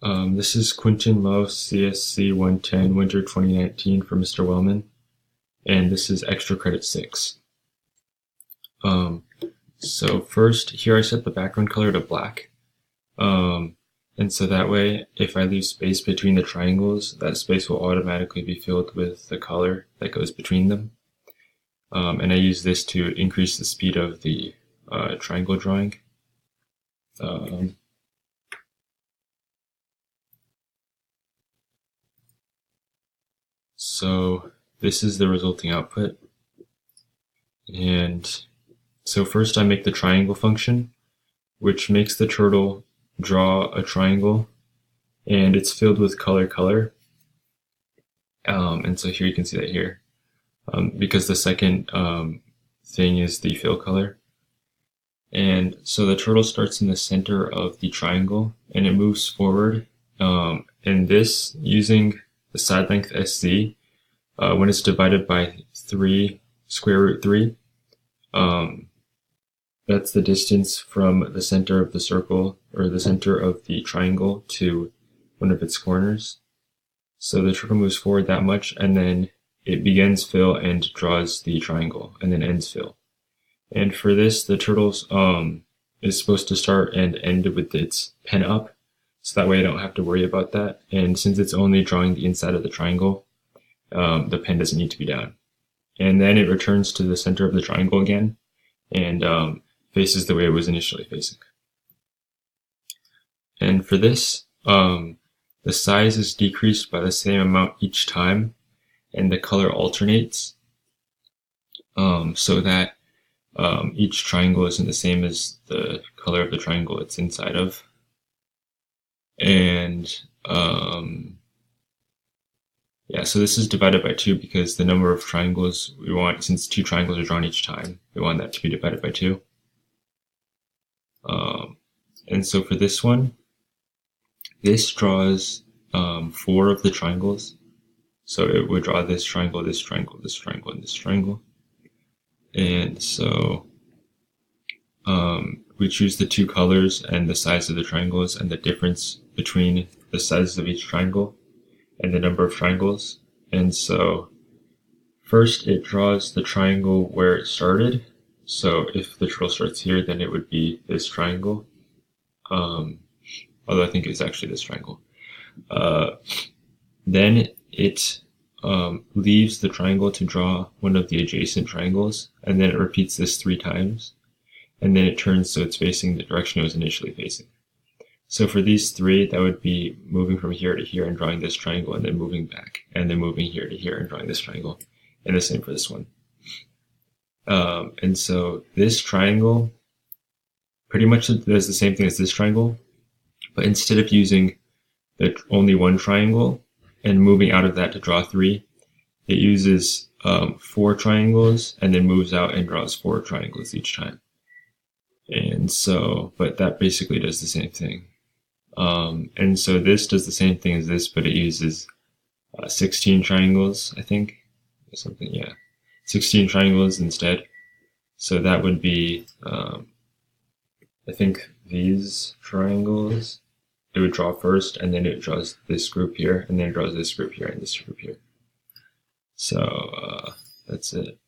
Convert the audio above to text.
This is Quentin Lowe, CSC 110, Winter 2019 for Mr. Wellman, and this is extra credit 6. So first, here I set the background color to black, and so that way, if I leave space between the triangles, that space will automatically be filled with the color that goes between them. And I use this to increase the speed of the triangle drawing. So this is the resulting output. And so first I make the triangle function, which makes the turtle draw a triangle, and it's filled with color. And so here you can see that here, because the second thing is the fill color. And so the turtle starts in the center of the triangle and it moves forward. And this, using the side length SC, when it's divided by 3, square root 3, that's the distance from the center of the circle, or the center of the triangle, to one of its corners. So the turtle moves forward that much, and then it begins fill and draws the triangle, and then ends fill. And for this, the turtle is supposed to start and end with its pen up, so that way I don't have to worry about that. And since it's only drawing the inside of the triangle, the pen doesn't need to be down. And then it returns to the center of the triangle again, and faces the way it was initially facing. And for this, the size is decreased by the same amount each time, and the color alternates, so that each triangle isn't the same as the color of the triangle it's inside of. And yeah, so this is divided by 2 because the number of triangles we want, since 2 triangles are drawn each time, we want that to be divided by 2. And so for this one, this draws 4 of the triangles. So it would draw this triangle, this triangle, this triangle, and this triangle. And so we choose the 2 colors and the size of the triangles and the difference between the sizes of each triangle and the number of triangles. And so first it draws the triangle where it started. So if the turtle starts here, then it would be this triangle. Although I think it's actually this triangle. Then it leaves the triangle to draw one of the adjacent triangles, and then it repeats this 3 times, and then it turns so it's facing the direction it was initially facing. So for these 3, that would be moving from here to here and drawing this triangle, and then moving back, and then moving here to here and drawing this triangle, and the same for this one. And so this triangle pretty much does the same thing as this triangle, but instead of using only 1 triangle and moving out of that to draw 3, it uses 4 triangles and then moves out and draws 4 triangles each time. And so, but that basically does the same thing. And so this does the same thing as this, but it uses 16 triangles, I think, or something, yeah. 16 triangles instead. So that would be, I think, these triangles. It would draw first, and then it draws this group here, and then it draws this group here and this group here. So that's it.